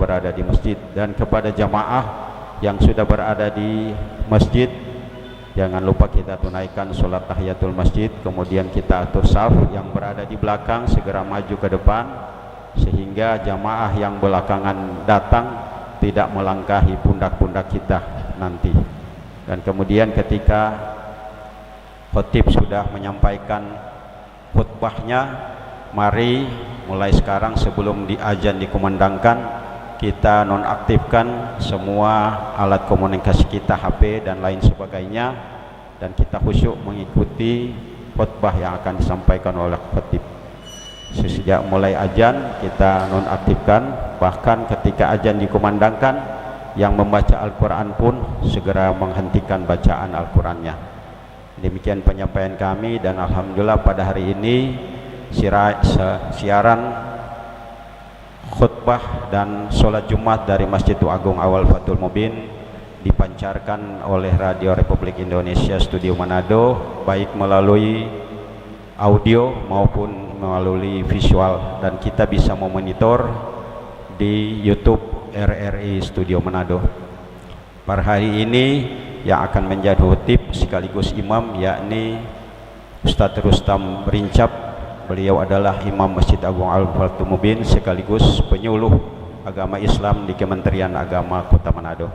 berada di masjid. Dan kepada jamaah yang sudah berada di masjid, jangan lupa kita tunaikan sholat tahiyatul masjid, kemudian kita atur saf. Yang berada di belakang segera maju ke depan, sehingga jamaah yang belakangan datang tidak melangkahi pundak-pundak kita nanti. Dan kemudian ketika khotib sudah menyampaikan khutbahnya, mari mulai sekarang sebelum azan dikumandangkan, kita nonaktifkan semua alat komunikasi kita, HP dan lain sebagainya, dan kita khusyuk mengikuti khutbah yang akan disampaikan oleh khotib. Sejak mulai azan kita nonaktifkan, bahkan ketika azan dikumandangkan, yang membaca Al-Quran pun segera menghentikan bacaan Al-Qurannya. Demikian penyampaian kami, dan alhamdulillah pada hari ini siaran khutbah dan sholat Jumat dari Masjidul Agung Awal Fathul Mubin dipancarkan oleh Radio Republik Indonesia Studio Manado, baik melalui audio maupun melalui visual, dan kita bisa memonitor di YouTube RRI Studio Manado. Pada hari ini yang akan menjadi khotib sekaligus imam yakni Ustadz Rustam Rincap. Beliau adalah Imam Masjid Agung Al-Fathul Mubin sekaligus penyuluh agama Islam di Kementerian Agama Kota Manado.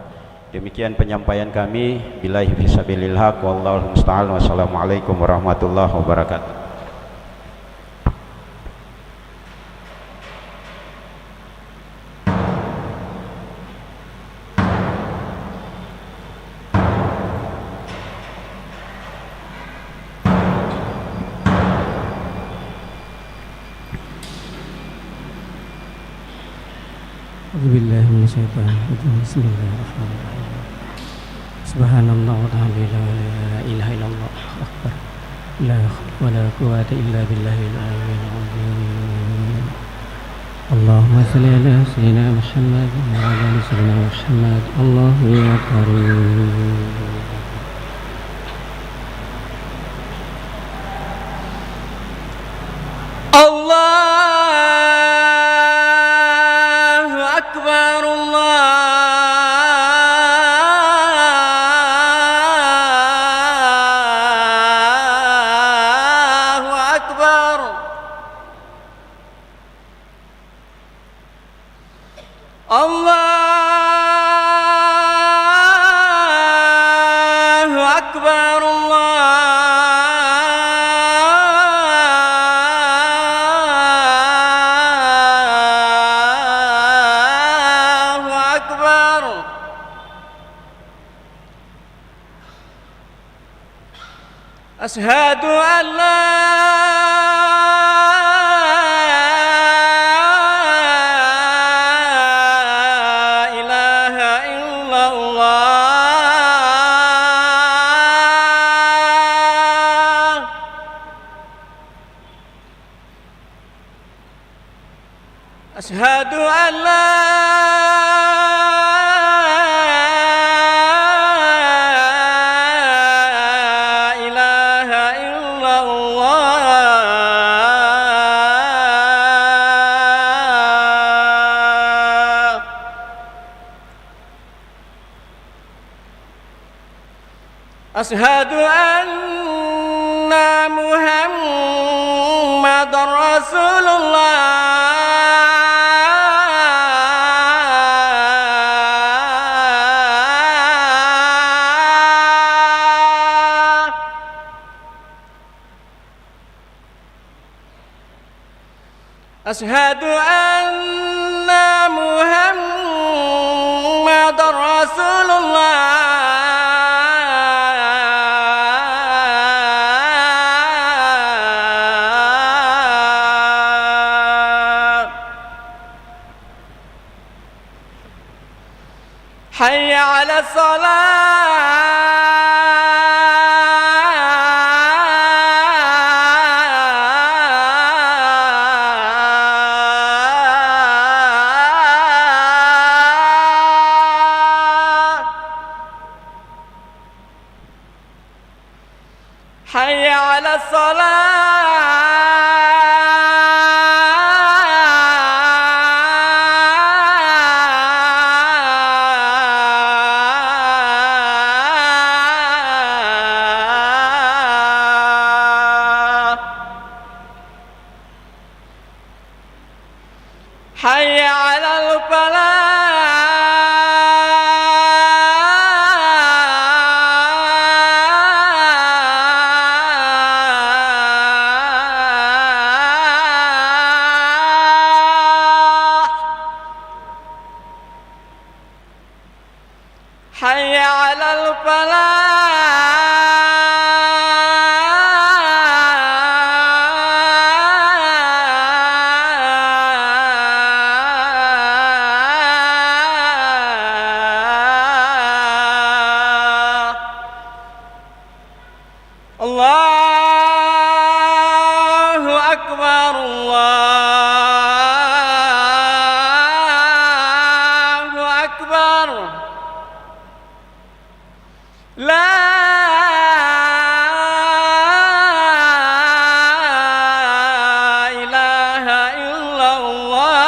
Demikian penyampaian kami. Billahi fisabilillah, wallahu musta'an. Wassalamualaikum warahmatullahi wabarakatuh. Bismillahirrahmanirrahim. Subhanallah walhamdulillah, la ilaha illallah, akbar, la haula wala quwwata illa billahil aliyyil azim. Allahumma shalli ala sayyidina Muhammad wa ala ali sayyidina Muhammad. Allahu ya karim. Allahu akbar, Allahu akbar. Allahu akbar, Allahu akbar. Asyhadu an la ilaha illallah. Asyhadu an la ilaha illallah. Asyhadu anna Muhammadar Rasulullah. Asyhadu anna Muhammadar Rasulullah. Hayya 'ala shalah. Hayya 'ala shalah. حي على الفلاح الله أكبر الله أكبر لا إله إلا الله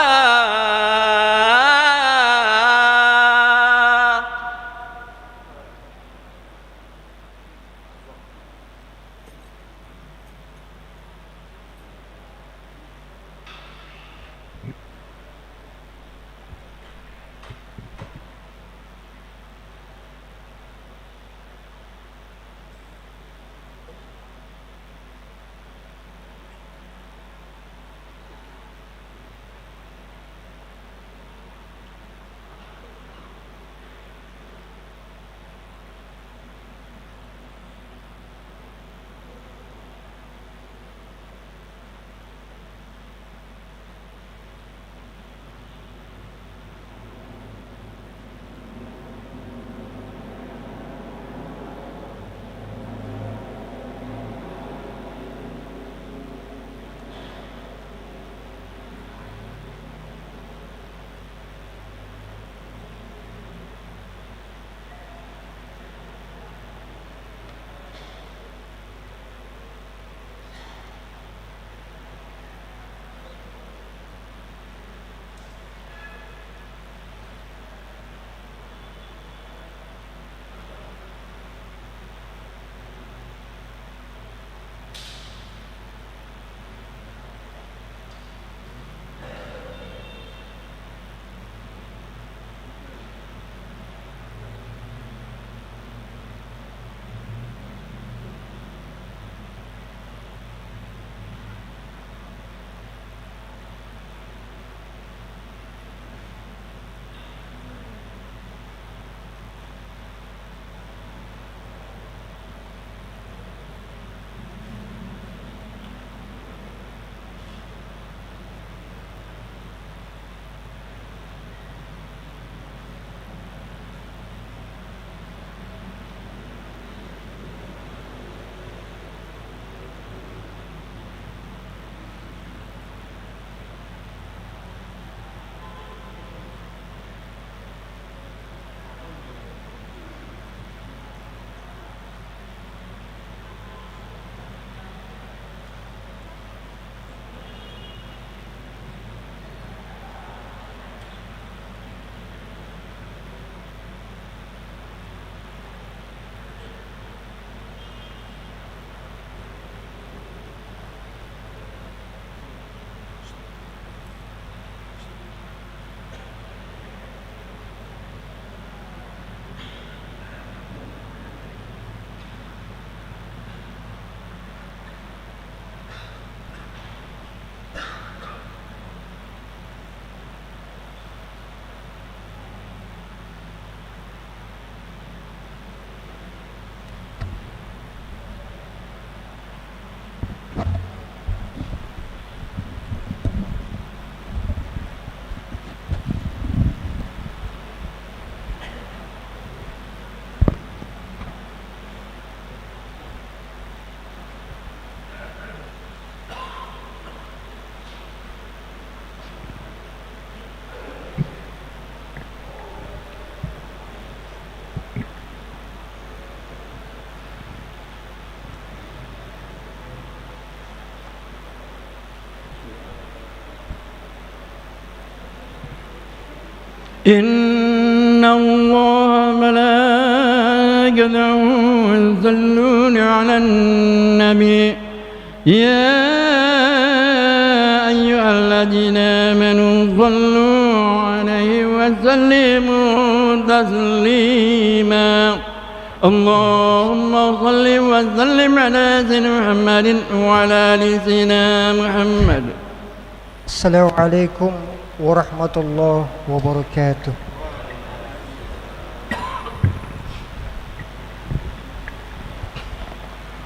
إن الله ملائكته يصلون على النبي يا أيها الذين آمنوا صلوا عليه وسلموا تسليما اللهم صل وسلم على سيدنا محمد وعلى آل سيدنا محمد. Assalamualaikum warahmatullahi wabarakatuh.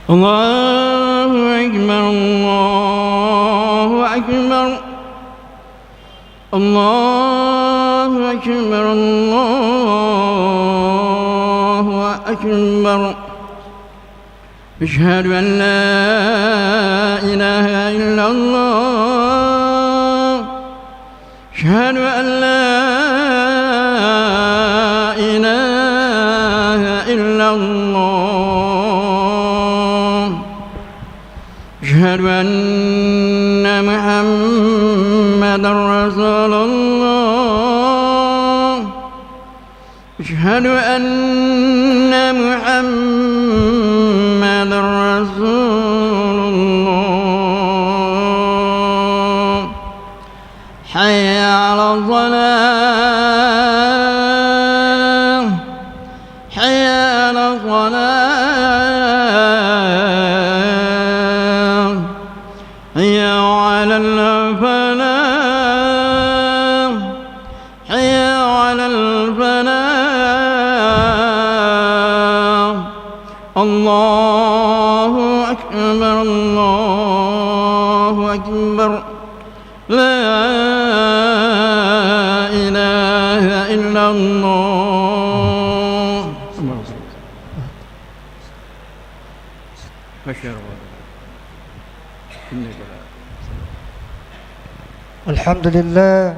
الله أكبر الله أكبر الله أكبر الله أكبر أشهد أن لا إله إلا الله أشهد أن لا إله إلا الله أشهد أن محمدا رسول الله أشهد أن محمدا رسول الله حي على الصلاة حي على الصلاة حي على الفلاح حي على الفلاح الله أكبر الله أكبر لا إله إلا الله الحمد لله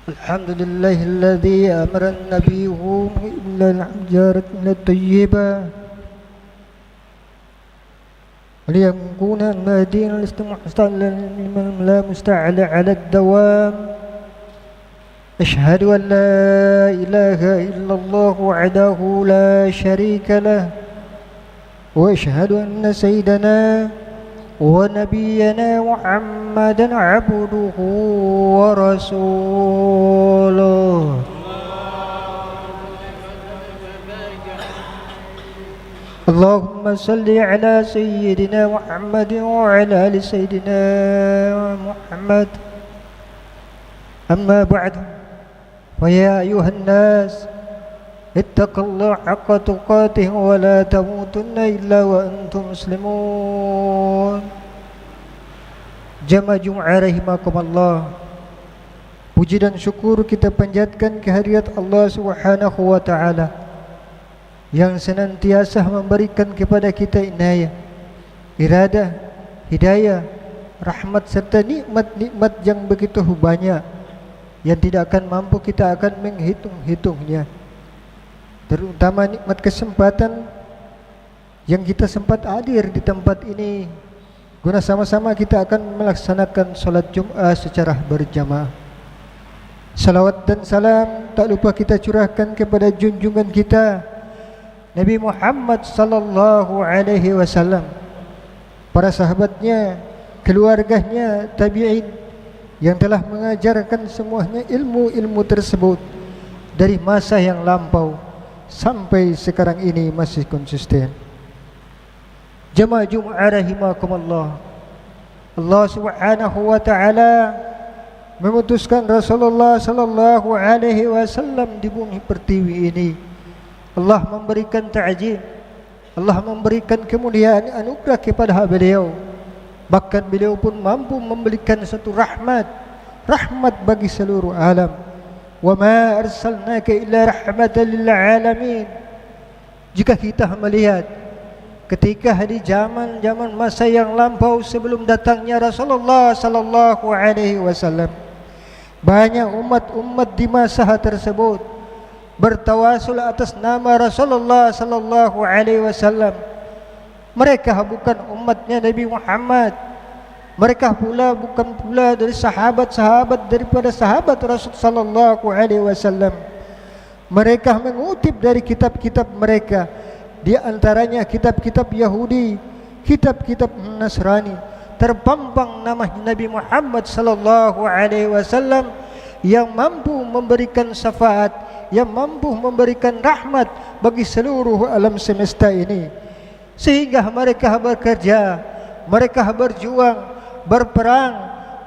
الحمد لله الذي أمر النبي إلا الحجارة من الطيبة ليكون المهدين لمن لا مستعلى على الدوام أشهد أن لا إله إلا الله وحده لا شريك له وأشهد أن سيدنا ونبينا محمدا عبده ورسوله اللهم صل على سيدنا محمد وعلى آل سيدنا محمد أما بعد فيا أيها الناس اتقوا الله حق تقاته ولا تموتن إلا وأنتم مسلمون. Jamaah Jumat rahimakumullah. Puji dan syukur kita panjatkan kehadirat Allah Subhanahu wa taala yang senantiasa memberikan kepada kita inayah, iradah, hidayah, rahmat serta nikmat-nikmat yang begitu banyak yang tidak akan mampu kita akan menghitung-hitungnya. Terutama nikmat kesempatan yang kita sempat hadir di tempat ini guna sama-sama kita akan melaksanakan salat Jumat secara berjamaah. Salawat dan salam tak lupa kita curahkan kepada junjungan kita Nabi Muhammad sallallahu alaihi wasallam, para sahabatnya, keluarganya, tabi'in yang telah mengajarkan semuanya ilmu-ilmu tersebut dari masa yang lampau sampai sekarang ini masih konsisten. Jamaah Jumat rahimakumullah. Allah Subhanahu wa taala memutuskan Rasulullah sallallahu alaihi wasallam di bumi pertiwi ini. Allah memberikan ta'zim, Allah memberikan kemuliaan anugerah kepada beliau. Bahkan beliau pun mampu memberikan satu rahmat bagi seluruh alam. Wa ma arsalnaka illa rahmatan lil alamin. Jika kita melihat ketika di zaman masa yang lampau sebelum datangnya Rasulullah sallallahu alaihi wasallam, banyak umat-umat di masa tersebut bertawasul atas nama Rasulullah sallallahu alaihi wasallam. Mereka bukan umatnya Nabi Muhammad. Mereka pula bukan pula dari sahabat-sahabat daripada sahabat Rasul sallallahu alaihi wasallam. Mereka mengutip dari kitab-kitab mereka, di antaranya kitab-kitab Yahudi, kitab-kitab Nasrani. Terpampang nama Nabi Muhammad sallallahu alaihi wasallam yang mampu memberikan syafaat, yang mampu memberikan rahmat bagi seluruh alam semesta ini. Sehingga mereka bekerja, mereka berjuang, berperang,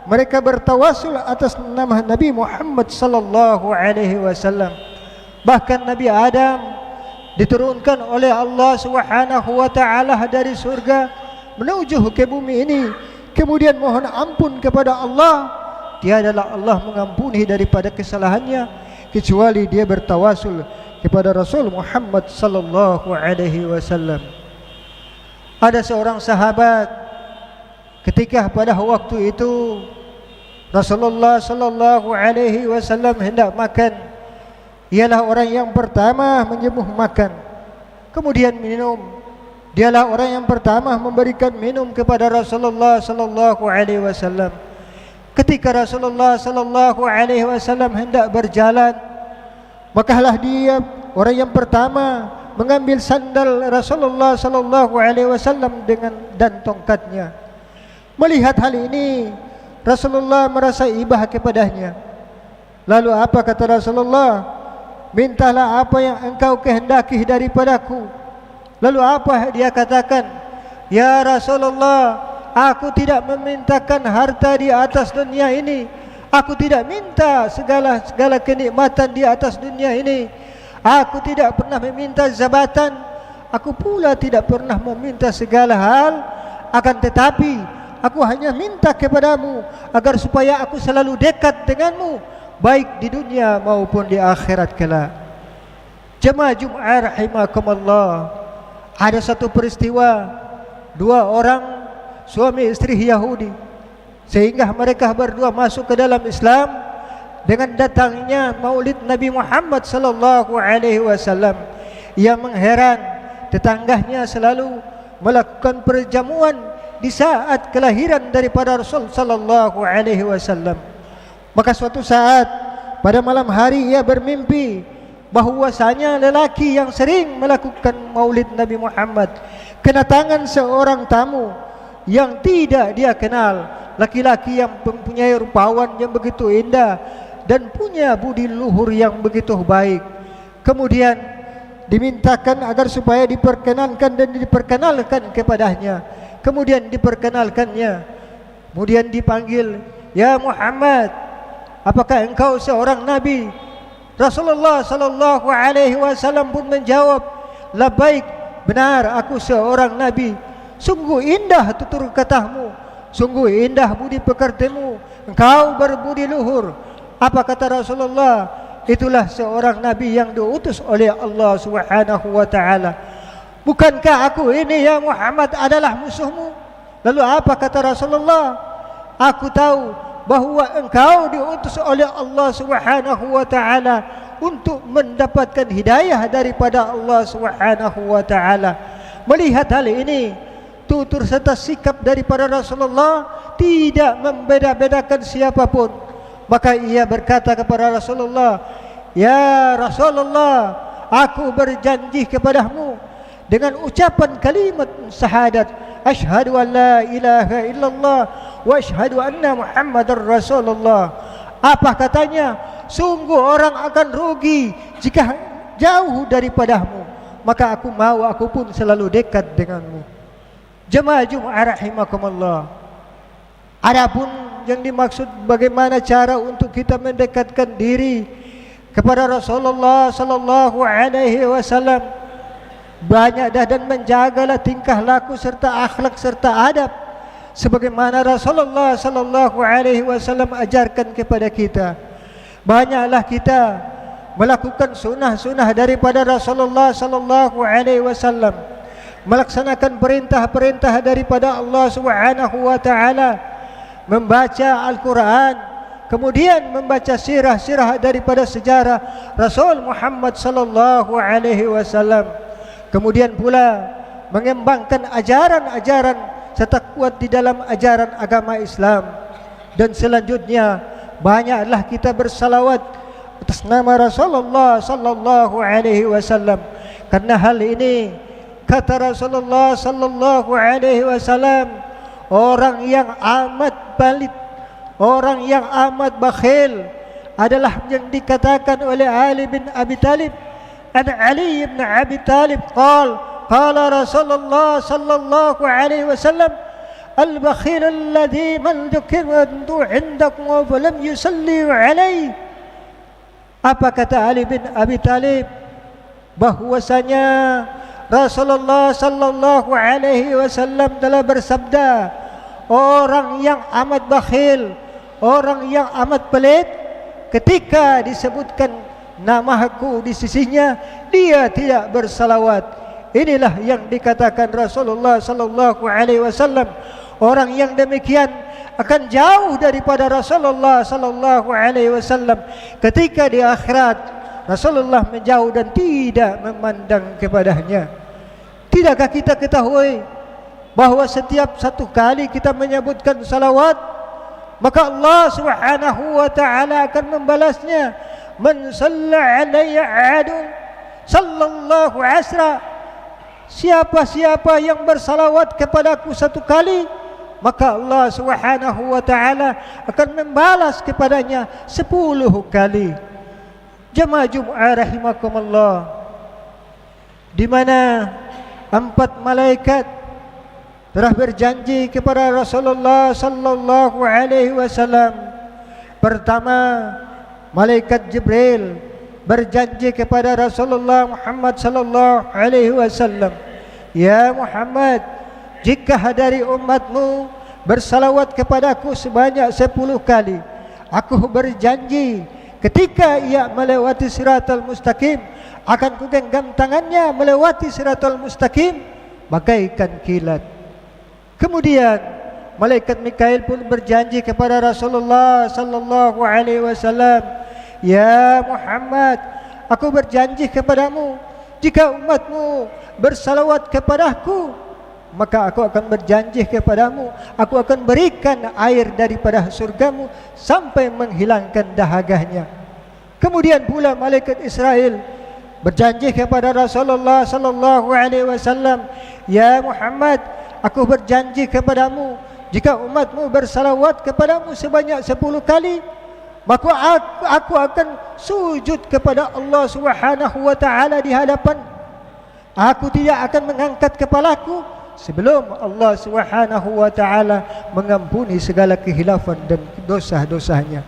mereka bertawasul atas nama Nabi Muhammad sallallahu alaihi wasallam. Bahkan Nabi Adam diturunkan oleh Allah Subhanahu wa taala dari surga menuju ke bumi ini, kemudian mohon ampun kepada Allah, tiadalah Allah mengampuni daripada kesalahannya kecuali dia bertawasul kepada Rasul Muhammad sallallahu alaihi wasallam. Ada seorang sahabat ketika pada waktu itu Rasulullah sallallahu alaihi wasallam hendak makan, ialah orang yang pertama menjemuh makan, kemudian minum. Dialah orang yang pertama memberikan minum kepada Rasulullah sallallahu alaihi wasallam. Ketika Rasulullah sallallahu alaihi wasallam hendak berjalan, makalah dia orang yang pertama mengambil sandal Rasulullah sallallahu alaihi wasallam dan tongkatnya. Melihat hal ini, Rasulullah merasa ibah kepadanya. Lalu apa kata Rasulullah? Mintalah apa yang engkau kehendaki daripadaku. Lalu apa dia katakan? Ya Rasulullah, aku tidak memintakan harta di atas dunia ini. Aku tidak minta segala kenikmatan di atas dunia ini. Aku tidak pernah meminta jabatan. Aku pula tidak pernah meminta segala hal. Akan tetapi aku hanya minta kepadamu agar supaya aku selalu dekat denganmu, baik di dunia maupun di akhirat kelak. Jemaah Jumat rahimakumullah, ada satu peristiwa, dua orang suami istri Yahudi, sehingga mereka berdua masuk ke dalam Islam dengan datangnya Maulid Nabi Muhammad sallallahu alaihi wasallam. Ia mengheran, tetangganya selalu melakukan perjamuan di saat kelahiran daripada Rasul sallallahu alaihi wasallam. Maka suatu saat pada malam hari ia bermimpi bahwasanya lelaki yang sering melakukan Maulid Nabi Muhammad kedatangan seorang tamu yang tidak dia kenal, laki-laki yang mempunyai rupawan yang begitu indah dan punya budi luhur yang begitu baik. Kemudian dimintakan agar supaya diperkenankan dan diperkenalkan kepadanya. Kemudian diperkenalkannya, kemudian dipanggil, ya Muhammad, apakah engkau seorang nabi? Rasulullah sallallahu alaihi wasallam pun menjawab, labbaik, benar aku seorang nabi. Sungguh indah tutur katamu, sungguh indah budi pekertimu, engkau berbudi luhur. Apa kata Rasulullah? Itulah seorang nabi yang diutus oleh Allah Subhanahu wa taala. Bukankah aku ini ya Muhammad adalah musuhmu? Lalu apa kata Rasulullah? Aku tahu bahwa engkau diutus oleh Allah Subhanahu wa taala untuk mendapatkan hidayah daripada Allah Subhanahu wa taala. Melihat hal ini, tutur serta sikap daripada Rasulullah tidak membeda-bedakan siapapun. Maka ia berkata kepada Rasulullah, ya Rasulullah, aku berjanji kepadamu dengan ucapan kalimat syahadat, asyhadu an la ilaha illallah wa asyhadu anna Muhammadar Rasulullah. Apa katanya? Sungguh orang akan rugi jika jauh daripadamu, maka aku mau aku pun selalu dekat denganmu. Jemaah Jumat rahimakumullah, adapun yang dimaksud bagaimana cara untuk kita mendekatkan diri kepada Rasulullah sallallahu alaihi wasallam, banyak dan menjagalah tingkah laku serta akhlak serta adab sebagaimana Rasulullah sallallahu alaihi wasallam ajarkan kepada kita. Banyaklah kita melakukan sunnah-sunnah daripada Rasulullah sallallahu alaihi wasallam, melaksanakan perintah-perintah daripada Allah Subhanahu wa taala, membaca Al-Quran, kemudian membaca sirah-sirah daripada sejarah Rasul Muhammad sallallahu alaihi wasallam. Kemudian pula mengembangkan ajaran-ajaran serta kuat di dalam ajaran agama Islam. Dan selanjutnya banyaklah kita bersalawat atas nama Rasulullah sallallahu alaihi wasallam. Karena hal ini kata Rasulullah sallallahu alaihi wasallam, orang yang amat balit, orang yang amat bakhil adalah yang dikatakan oleh Ali bin Abi Talib. An Ali bin Abi Talib qala Rasulullah sallallahu alaihi wasallam, al-bakhil alladhi man dhukira indakum wa lam yusalli alaihi. Apa kata Ali bin Abi Talib? bahwasanya Rasulullah sallallahu alaihi wasallam telah bersabda, orang yang amat bakhil, orang yang amat pelit, ketika disebutkan namaku di sisinya, dia tidak bersalawat. Inilah yang dikatakan Rasulullah sallallahu alaihi wasallam, orang yang demikian akan jauh daripada Rasulullah sallallahu alaihi wasallam ketika di akhirat. Rasulullah menjauh dan tidak memandang kepadanya. Tidakkah kita ketahui bahwa setiap satu kali kita menyebutkan salawat, maka Allah Subhanahu wa taala akan membalasnya. Man shalla alayya adun sallallahu asra. Siapa-siapa yang bersalawat kepadaku satu kali, maka Allah Subhanahu wa taala akan membalas kepadanya 10 kali. Jemaah Jumat rahimakumullah, di mana 4 malaikat telah berjanji kepada Rasulullah sallallahu alaihi wasallam. Pertama, malaikat Jibril berjanji kepada Rasulullah Muhammad sallallahu alaihi wasallam, ya Muhammad, jika dari umatmu bersalawat kepadaku sebanyak 10 kali, aku berjanji ketika ia melewati siratal mustaqim, akan kugenggam tangannya melewati siratal mustaqim bagaikan kilat. Kemudian malaikat Mikail pun berjanji kepada Rasulullah sallallahu alaihi wasallam, ya Muhammad, aku berjanji kepadamu, jika umatmu bersalawat kepadaku, maka aku akan berjanji kepadamu, aku akan berikan air daripada surgamu sampai menghilangkan dahaganya. Kemudian pula malaikat Israel berjanji kepada Rasulullah sallallahu alaihi wasallam, ya Muhammad, aku berjanji kepadamu, jika umatmu bersalawat kepadamu sebanyak 10 kali, maka aku akan sujud kepada Allah Subhanahu wa taala di hadapan. Aku tidak akan mengangkat kepalaku sebelum Allah Subhanahu wa taala mengampuni segala kehilafan dan dosa-dosanya.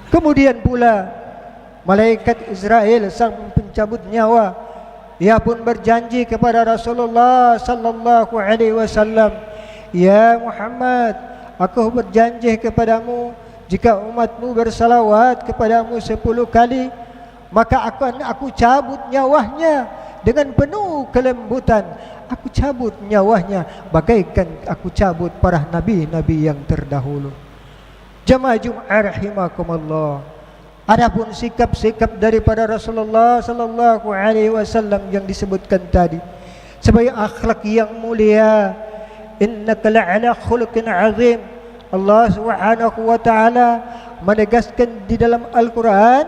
Kemudian pula malaikat Israel, sang pencabut nyawa, ia pun berjanji kepada Rasulullah sallallahu alaihi wasallam, ya Muhammad, aku berjanji kepadamu, jika umatmu bersalawat kepadamu 10 kali, maka akan aku cabut nyawanya dengan penuh kelembutan. Aku cabut nyawanya bagaikan aku cabut para nabi-nabi yang terdahulu. Jemaah Jumat rahimakumullah, adapun sikap-sikap daripada Rasulullah sallallahu alaihi wasallam yang disebutkan tadi sebagai akhlak yang mulia, innaka la'ala khuluqin azim. Allah Subhanahu wa taala menegaskan di dalam Al-Quran,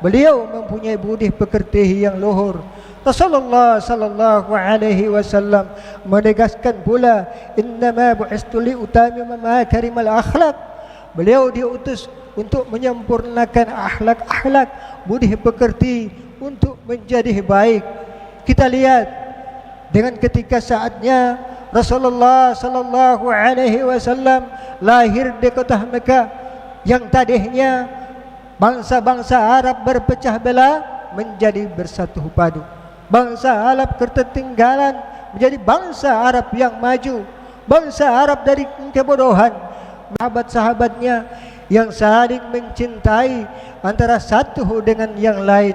beliau mempunyai budi pekerti yang luhur. Rasulullah sallallahu alaihi wasallam menegaskan pula, innama bu'istu li utamima makarimal akhlak. Beliau diutus untuk menyempurnakan akhlak-akhlak, budi pekerti untuk menjadi baik. Kita lihat dengan ketika saatnya Rasulullah sallallahu alaihi wasallam lahir di kota Mekah yang tadinya bangsa-bangsa Arab berpecah belah menjadi bersatu padu. Bangsa Arab ketertinggalan menjadi bangsa Arab yang maju. Bangsa Arab dari kebodohan, sahabat-sahabatnya yang saling mencintai antara satu dengan yang lain.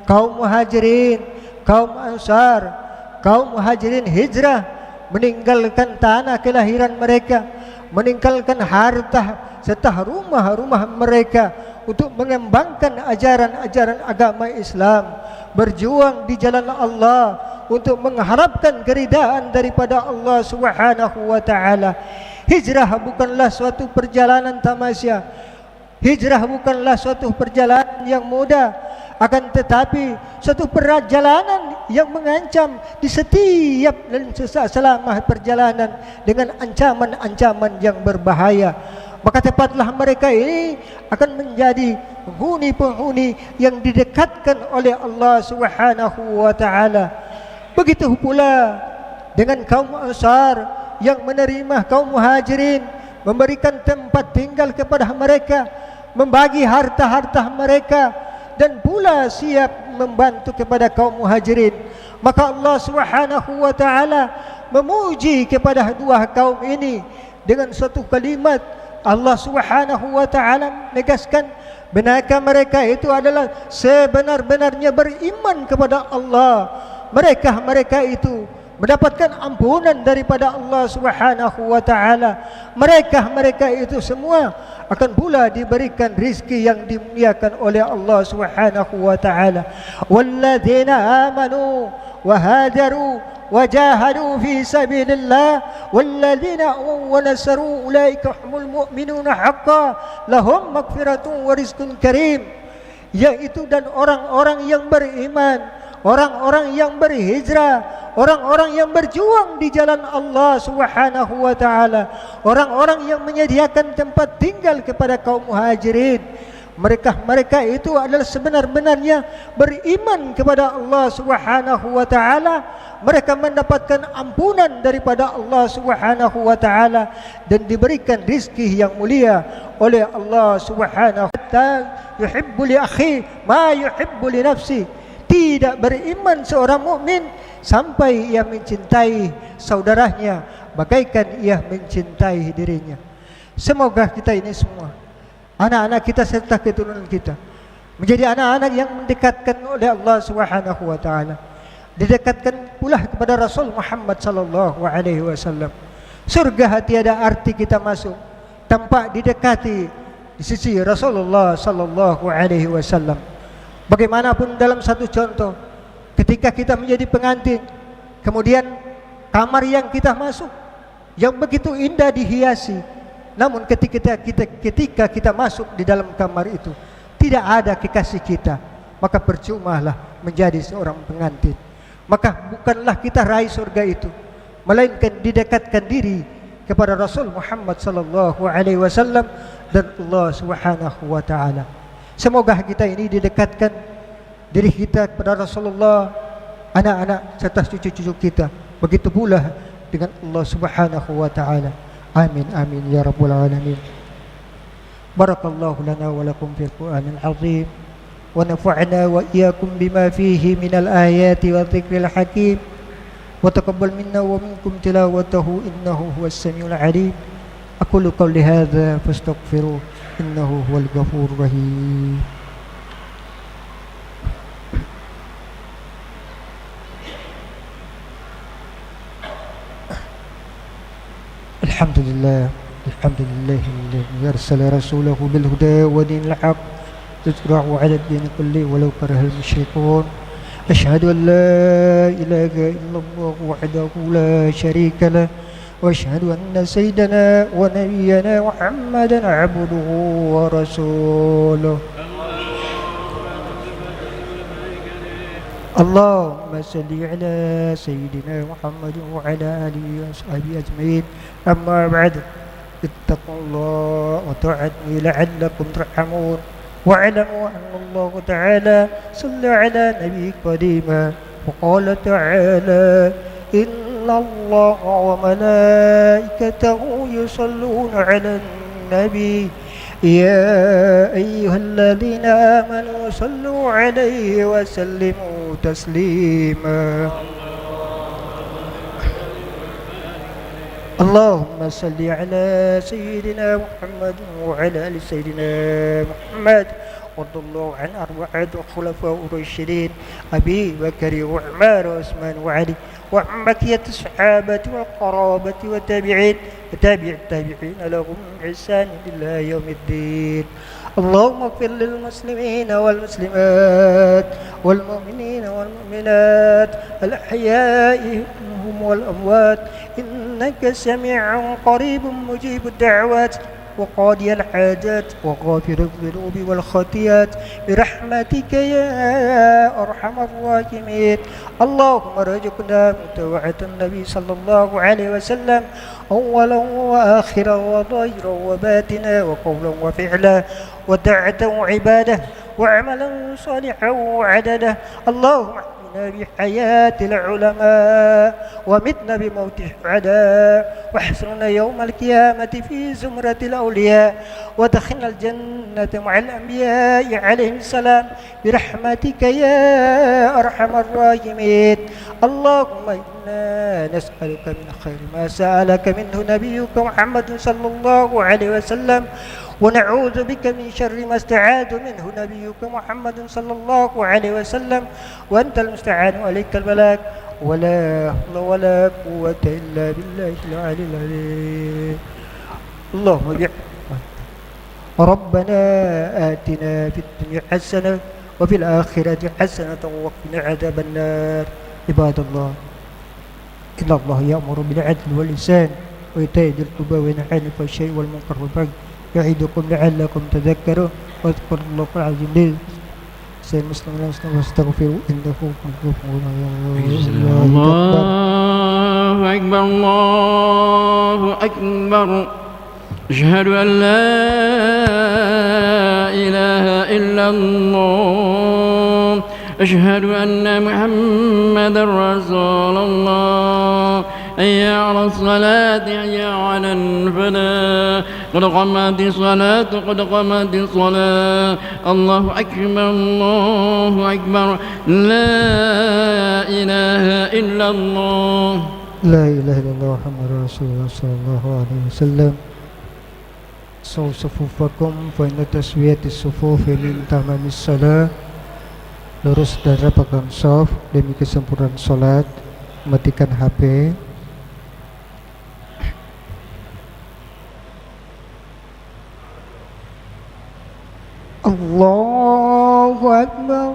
Kaum Muhajirin, kaum Ansar, kaum Muhajirin hijrah meninggalkan tanah kelahiran mereka, meninggalkan harta serta rumah-rumah mereka untuk mengembangkan ajaran-ajaran agama Islam, berjuang di jalan Allah untuk mengharapkan keridaan daripada Allah Subhanahu wa taala. Hijrah bukanlah suatu perjalanan tamasya. Hijrah bukanlah suatu perjalanan yang mudah, akan tetapi suatu perjalanan yang mengancam di setiap dan selama perjalanan dengan ancaman-ancaman yang berbahaya. Maka tepatlah mereka ini akan menjadi penghuni-penghuni yang didekatkan oleh Allah Subhanahu wa taala. Begitu pula dengan kaum Ansar yang menerima kaum Muhajirin, memberikan tempat tinggal kepada mereka, membagi harta-harta mereka dan pula siap membantu kepada kaum Muhajirin. Maka Allah Subhanahu wa taala memuji kepada dua kaum ini dengan satu kalimat. Allah Subhanahu wa taala menegaskan benarkah mereka itu adalah sebenar-benarnya beriman kepada Allah. Mereka itu mendapatkan ampunan daripada Allah Subhanahu wa taala. Mereka itu semua akan pula diberikan rizki yang dimuliakan oleh Allah Subhanahu wa taala. Walladzina amanu wa hajaru wajahadu fi sabilillah walladzina wa nasaru ulaika humul mu'minuna haqqan lahum maghfiratun wa rizqun karim. Yaitu dan orang-orang yang beriman, orang-orang yang berhijrah, orang-orang yang berjuang di jalan Allah Subhanahu wa taala, orang-orang yang menyediakan tempat tinggal kepada kaum Muhajirin. Mereka itu adalah sebenar-benarnya beriman kepada Allah Subhanahu wa taala. Mereka mendapatkan ampunan daripada Allah Subhanahu wa taala dan diberikan rizki yang mulia oleh Allah Subhanahu wa taala. Yuhibbu li akhi ma yuhibbu li nafsi. Tidak beriman seorang mukmin sampai ia mencintai saudaranya bagaikan ia mencintai dirinya. Semoga kita ini semua, anak-anak kita serta keturunan kita, menjadi anak-anak yang mendekatkan oleh Allah Subhanahu wa taala, didekatkan pula kepada Rasul Muhammad sallallahu alaihi wasallam. Surga tiada arti kita masuk tanpa didekati di sisi Rasulullah sallallahu alaihi wasallam. Bagaimanapun dalam satu contoh, ketika kita menjadi pengantin, kemudian kamar yang kita masuk yang begitu indah dihiasi, namun ketika kita masuk di dalam kamar itu tidak ada kekasih kita, maka percumalah menjadi seorang pengantin. Maka bukanlah kita raih surga itu, melainkan didekatkan diri kepada Rasul Muhammad sallallahu alaihi wasallam dan Allah Subhanahu wa taala. Semoga kita ini didekatkan diri kita kepada Rasulullah, anak-anak serta cucu-cucu kita. Begitu pula dengan Allah Subhanahu wa taala. Amin amin ya rabbal alamin. Barakallahu lana wa lakum fil Qur'anil azim wa nafa'na wa iyyakum bima fihi minal ayati wa dzikril hakim wa taqabbal minna wa minkum tilawatahu innahu huwas samiul alim. Aqulu qawli hadza fastaghfiruh innahu huwal ghafurur rahim. Alhamdulillah, alhamdulillahilladzi arsala rasulahu bil huda wa dinil haqq yuzrahu 'ala ad-din kulli walau karahal musyrikun. Asyhadu an la ilaha illallah wahdahu la syarika lah wa asyhadu anna sayyidana wa nabiyyana Muhammadan 'abduhu wa rasuluh. Allahumma salli ala sayyidina Muhammad wa ala alihi wa sahbihi ajma'in. Amma ba'd. Ittaqullaha wa ta'adni la'allakum turhamun. Wa'lamu anna Allah ta'ala shalla ala nabi qadima wa qala ta'ala inna Allah wa malaikatahu yusalluna 'alan nabi يا أيها الذين آمنوا صلوا عليه وسلموا تسليما. اللهم صل على سيدنا محمد وعلى آل سيدنا محمد وارض الله عن أربعة خلفاء الراشدين أبي بكر وعمر وعثمان وعلي وعن بقية الصحابة والقرابة والتابعين وتابع التابعين لهم بإحسان إلى يوم الدين. اللهم اغفر للمسلمين والمسلمات والمؤمنين والمؤمنات الأحياء منهم والأموات إنك سميع قريب مجيب الدعوات وقاضي الحاجات وغافر الذنوب والخطيئات برحمتك يا أرحم الراحمين. اللهم ارزقنا متابعة النبي صلى الله عليه وسلم أولا وآخرا وظاهرا وباطنا وقولا وفعلا ودعة وعبادة وعملا صالحا وعددا. اللهم وأحينا بحياة العلماء ومتنا بموت الشهداء واحشرنا يوم القيامة في زمرة الأولياء ودخلنا الجنة مع الأنبياء عليهم السلام برحمتك يا أرحم الراحمين. اللهم إنا نسألك من خير ما سألك منه نبيك محمد صلى الله عليه وسلم ونعوذ بك من شر ما استعاذ منه نبيك محمد صلى الله عليه وسلم وأنت المستعان وعليك البلاغ ولا حول ولا قوة إلا بالله العلي العظيم. اللهم برحمتك ربنا آتنا في الدنيا حسنة وفي الآخرة حسنة وقنا عذاب النار. عباد الله إن الله يأمر بالعدل والإحسان وإيتاء ذي القربى وينهى عن الفحشاء والمنكر والبغي يعظكم لعلكم تذكرون واذكروا الله العظيم لي سيد مسلم واستغفروا إنه هو الغفور الرحيم. الله أكبر الله أكبر أشهد أن لا إله إلا الله أشهد أن محمدا رسول الله. حي على الصلاة حي على الفلاح قد قامت الصلاة قد قامت الصلاة. الله أكبر الله أكبر لا إله إلا الله. لا إله إلا الله محمد رسول الله صلى الله عليه وسلم. صو صفوفكم فإن تسوية الصفوف من تمام الصلاة. Lurus dan rapatkan shaf demi kesempurnaan salat. Matikan HP. Allahu Akbar.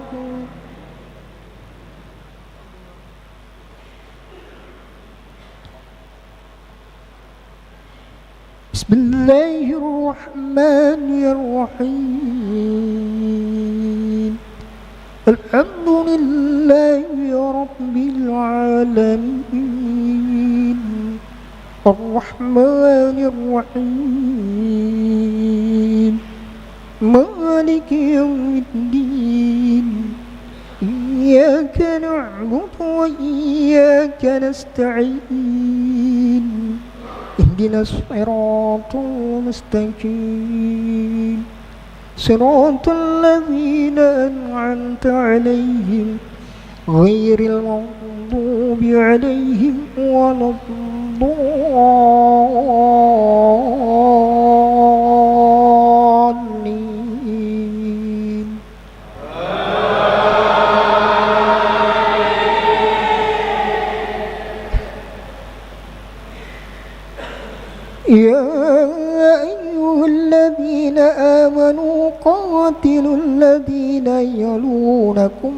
Bismillahirrahmanirrahim. Alhamdulillahi Rabbil Alamin Ar-Rahmanir Rahim Maliki Yawmiddin Iyyaka na'budu wa iyyaka nasta'in Ihdinas siratal mustaqim صراط الذين أنعمت عليهم غير المغضوب عليهم ولا الضالين. الذين آمنوا قاتلوا الذين يلونكم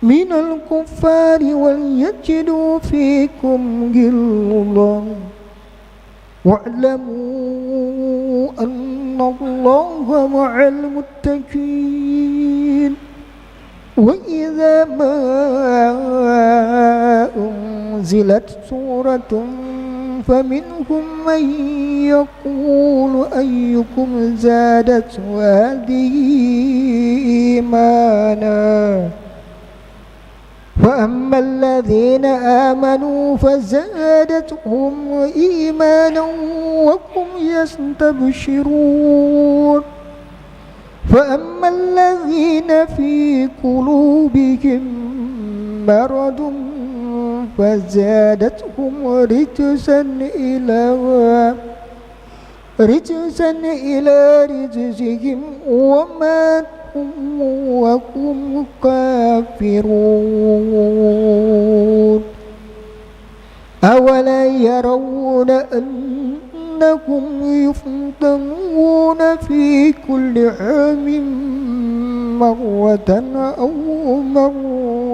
من الكفار وليجدوا فيكم غلظة واعلموا أن الله مع المتقين. وإذا ما أنزلت سورة فمنهم من يقول أيكم زادت هذه إيمانا فأما الذين آمنوا فزادتهم إيمانا وهم يستبشرون. فأما الذين في قلوبهم مرض فزادتهم رجسا إلى رجسهم وماتوا وهم كافرون. أولا يرون أنهم يفتنون في كل عام مرة أو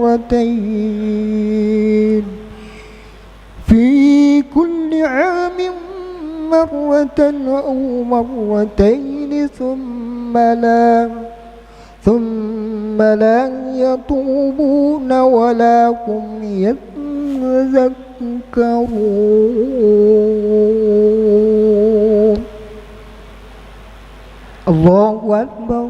مرتين في كل عام مرة أو مرتين ثم لا يتوبون ولا هم يذكرون. الله أكبر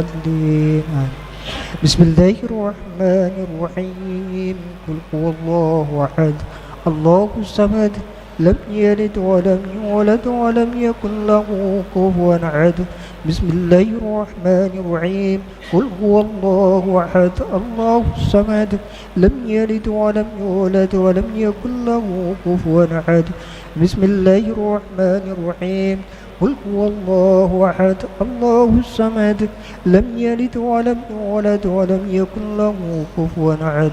الضالين بسم الله الرحمن الرحيم قل هو الله أحد الله الصمد لم يلد ولم يولد ولم يكن له كفوا أحد بسم الله الرحمن الرحيم قل هو الله أحد الله الصمد لم يلد ولم يولد ولم يكن له كفوا أحد بسم الله الرحمن الرحيم قل هو الله أحد الله الصمد لم يلد ولم يولد ولم يكن له كفوا أحد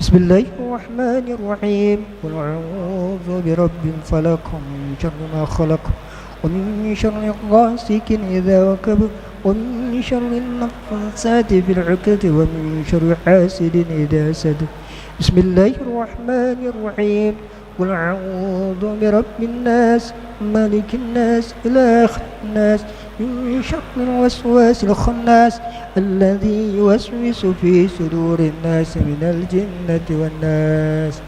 بسم الله الرحمن الرحيم قل أعوذ برب الفلق من شر ما خلق ومن شر غاسق إذا وقب ومن شر النفاثات في العقد ومن شر حاسد إذا حسد بسم الله الرحمن الرحيم قل أعوذ برب الناس ملك الناس إله الناس من شر الوسواس الخناس الذي يوسوس في صدور الناس من الجنة والناس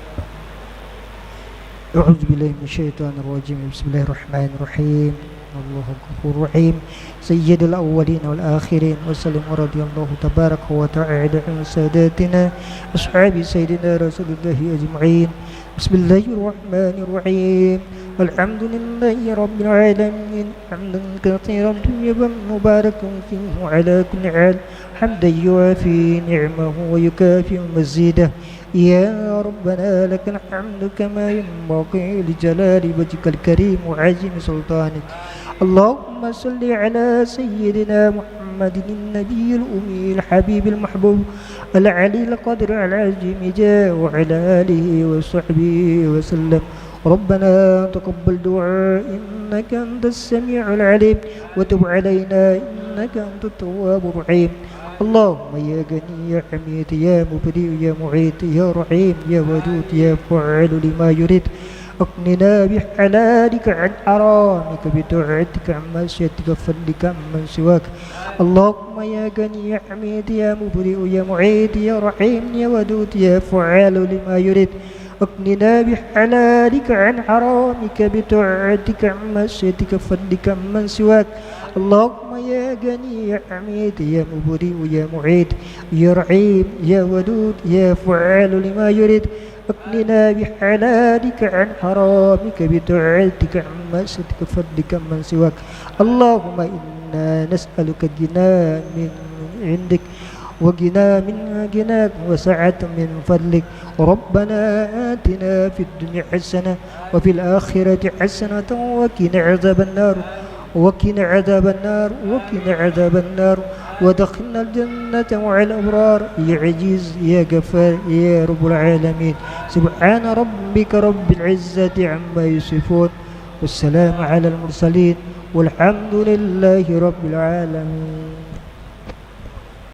أعوذ بالله من الشيطان الرجيم بسم الله الرحمن الرحيم الله غفور رحيم سيد الأولين والآخرين وسلم ورضي الله تبارك وتعالى عن ساداتنا أصحاب سيدنا رسول الله أجمعين بسم الله الرحمن الرحيم الحمد لله رب العالمين حمدا كثيرا طيبا مباركا فيه وعلى كل حال حمدا يوافي نعمه ويكافئ مزيده يا ربنا لك الحمد كما ينبغي لجلال وجهك الكريم وعظيم سلطانك اللهم صل على سيدنا محمد النبي الأمي الحبيب المحبوب العلي القدر العظيم جاء وعلى آله وصحبه وسلم ربنا تقبل دعاء إنك أنت السميع العليم وتب علينا إنك أنت التواب الرحيم اللهم يا غني يا حميد يا مبدئ يا معيد يا رحيم يا ودود يا فعال لما يريد أغننا بحلالك عن حرامك بطاعتك عن معصيتك بفضلك عمن سواك اللهم يا غني يا حميد يا مبدئ يا معيد يا رحيم يا ودود يا فعال لما يريد أغننا بحلالك عن حرامك بطاعتك عن معصيتك بفضلك عمن سواك اللهم يا غني يا حميد يا مبدئ يا معيد يا رحيم يا ودود يا فعال لما يريد أغننا بحلالك عن حرامك بطاعتك عن معصيتك بفضلك عمن سواك اللهم إنا نسألك غنى من عندك وغنى من غناك وسعة من فضلك ربنا آتنا في الدنيا حسنة وفي الآخرة حسنة وقنا عذاب النار وقنا عذاب النار وقنا عذاب النار ودخلنا الجنة مع الأبرار يا عزيز يا غفار يا رب العالمين سبحان ربك رب العزة عما يصفون والسلام على المرسلين والحمد لله رب العالمين.